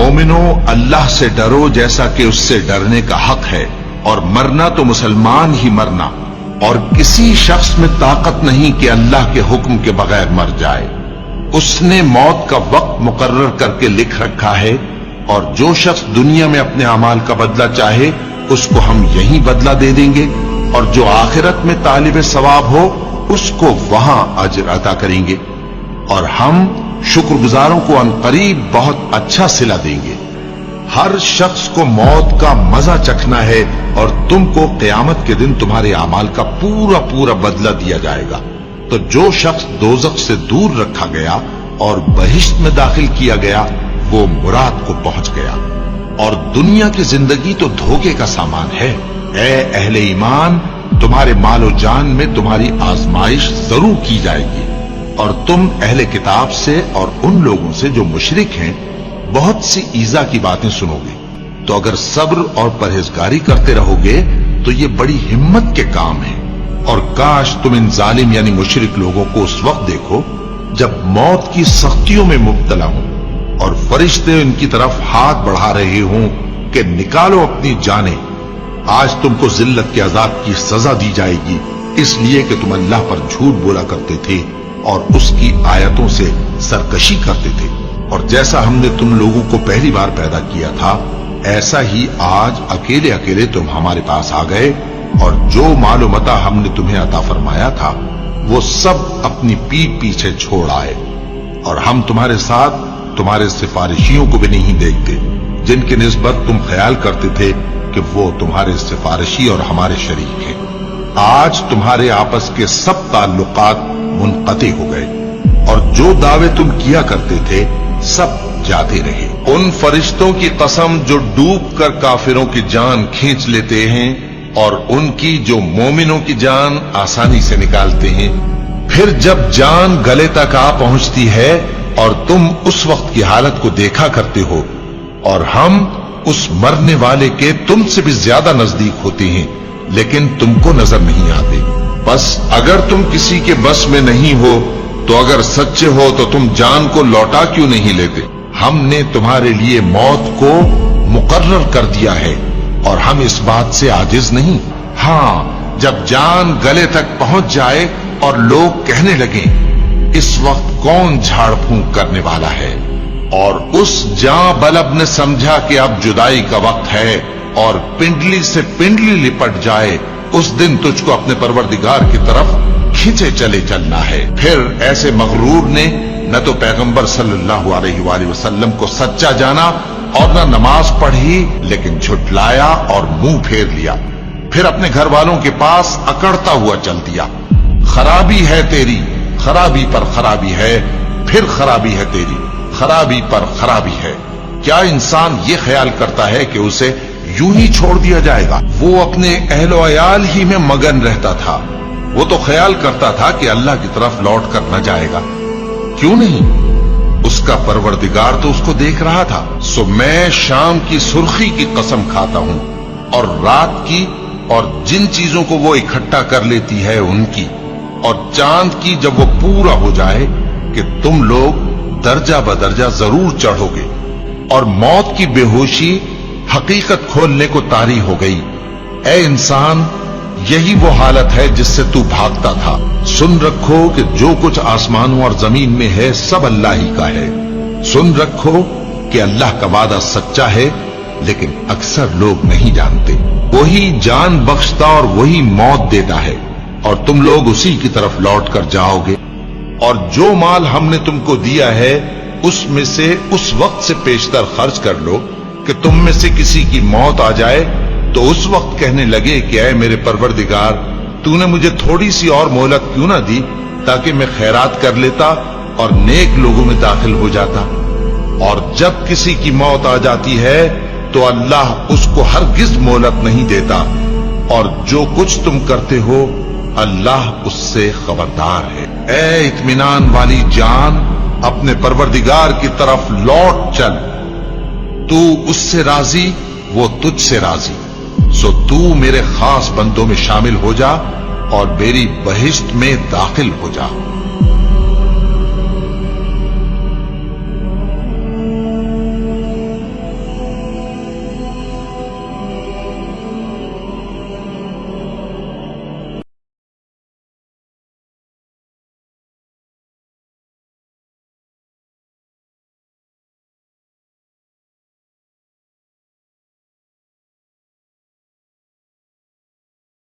मोमिनो अल्लाह से डरो जैसा कि उससे डरने का हक है, और मरना तो मुसलमान ही मरना, और किसी शख्स में ताकत नहीं कि अल्लाह के हुक्म के बगैर मर जाए। उसने मौत का वक्त मुकर्रर करके लिख रखा है, और जो शख्स दुनिया में अपने अमाल का बदला चाहे उसको हम यही बदला दे देंगे, और जो आखिरत में तालिब सवाब हो उसको वहां अजर अता करेंगे, और हम शुक्रगुजारों को अनकरीब बहुत अच्छा सिला देंगे। हर शख्स को मौत का मजा चखना है, और तुमको क़यामत के दिन तुम्हारे अमाल का पूरा पूरा बदला दिया जाएगा। तो जो शख्स दोज़ख से दूर रखा गया और बहिश्त में दाखिल किया गया, वो मुराद को पहुंच गया। और दुनिया की जिंदगी तो धोखे का सामान है। ए अहले ईमान, तुम्हारे मालो जान में तुम्हारी आजमाइश जरूर की जाएगी, और तुम अहले किताब से और उन लोगों से जो मुशरिक हैं बहुत सी ईजा की बातें सुनोगे। तो अगर सब्र और परहेजगारी करते रहोगे तो ये बड़ी हिम्मत के काम है। और काश तुम इन जालिम यानी मुशरिक लोगों को उस वक्त देखो जब मौत की सख्तियों में मुब्तला हो और फरिश्ते उनकी तरफ हाथ बढ़ा रहे हों कि निकालो अपनी जानें, आज तुमको जिल्लत के अजाब की सजा दी जाएगी, इसलिए कि तुम अल्लाह पर झूठ बोला करते थे और उसकी आयतों से सरकशी करते थे। और जैसा हमने तुम लोगों को पहली बार पैदा किया था, ऐसा ही आज अकेले अकेले तुम हमारे पास आ गए, और जो मालो मता हमने तुम्हें अता फरमाया था वो सब अपनी पीठ पीछे छोड़ आए। और हम तुम्हारे साथ तुम्हारे सिफारिशियों को भी नहीं देखते जिनकी निस्बत तुम ख्याल करते थे कि वो तुम्हारे सिफारिशी और हमारे शरीक हैं। आज तुम्हारे आपस के सब ताल्लुकात मुनक़ती हो गए, और जो दावे तुम किया करते थे सब जाते रहे। उन फरिश्तों की कसम जो डूब कर काफिरों की जान खींच लेते हैं, और उनकी जो मोमिनों की जान आसानी से निकालते हैं। फिर जब जान गले तक आ पहुंचती है और तुम उस वक्त की हालत को देखा करते हो, और हम उस मरने वाले के तुमसे भी ज्यादा नजदीक होते हैं, लेकिन तुमको नजर नहीं आते। बस अगर तुम किसी के बस में नहीं हो तो अगर सच्चे हो तो तुम जान को लौटा क्यों नहीं लेते? हमने तुम्हारे लिए मौत को मुकर्रर कर दिया है, और हम इस बात से आजिज नहीं। हाँ, जब जान गले तक पहुंच जाए और लोग कहने लगे इस वक्त कौन झाड़ फूंक करने वाला है, और उस जां बलब ने समझा कि अब जुदाई का वक्त है और पिंडली से पिंडली लिपट जाए, उस दिन तुझको अपने परवरदिगार की तरफ खींचे चले चलना है। फिर ऐसे मगरूर ने न तो पैगंबर सल्लल्लाहु अलैहि वसल्लम को सच्चा जाना और न नमाज पढ़ी, लेकिन झुठलाया और मुंह फेर लिया। फिर अपने घर वालों के पास अकड़ता हुआ चल दिया। खराबी है तेरी, खराबी पर खराबी है, फिर खराबी है तेरी, खराबी पर खराबी है। क्या इंसान ये ख्याल करता है कि उसे यूं ही छोड़ दिया जाएगा? वो अपने अहलो अयाल ही में मगन रहता था। वो तो ख्याल करता था कि अल्लाह की तरफ लौट कर न जाएगा। क्यों नहीं? उसका परवरदिगार तो उसको देख रहा था। सो मैं शाम की सुर्खी की कसम खाता हूं, और रात की, और जिन चीजों को वो इकट्ठा कर लेती है उनकी, और चांद की जब वो पूरा हो जाए कि तुम लोग दर्जा बदर्जा जरूर चढ़ोगे। और मौत की बेहोशी हकीकत खोलने को तारी हो गई। ए इंसान, यही वो हालत है जिससे तू भागता था। सुन रखो कि जो कुछ आसमानों और जमीन में है सब अल्लाह ही का है। सुन रखो कि अल्लाह का वादा सच्चा है, लेकिन अक्सर लोग नहीं जानते। वही जान बख्शता और वही मौत देता है, और तुम लोग उसी की तरफ लौट कर जाओगे। और जो माल हमने तुमको दिया है उसमें से उस वक्त से पेशतर खर्च कर लो कि तुम में से किसी की मौत आ जाए तो उस वक्त कहने लगे कि ऐ मेरे परवरदिगार, तूने मुझे थोड़ी सी और मोहलत क्यों ना दी ताकि मैं खैरात कर लेता और नेक लोगों में दाखिल हो जाता। और जब किसी की मौत आ जाती है तो अल्लाह उसको हरगिज मोहलत नहीं देता, और जो कुछ तुम करते हो अल्लाह उससे खबरदार है। ए इत्मीनान वाली जान, अपने परवरदिगार की तरफ लौट चल। तू उससे राजी, वो तुझसे राजी। सो तू मेरे खास बंदों में शामिल हो जा और मेरी बहिश्त में दाखिल हो जा।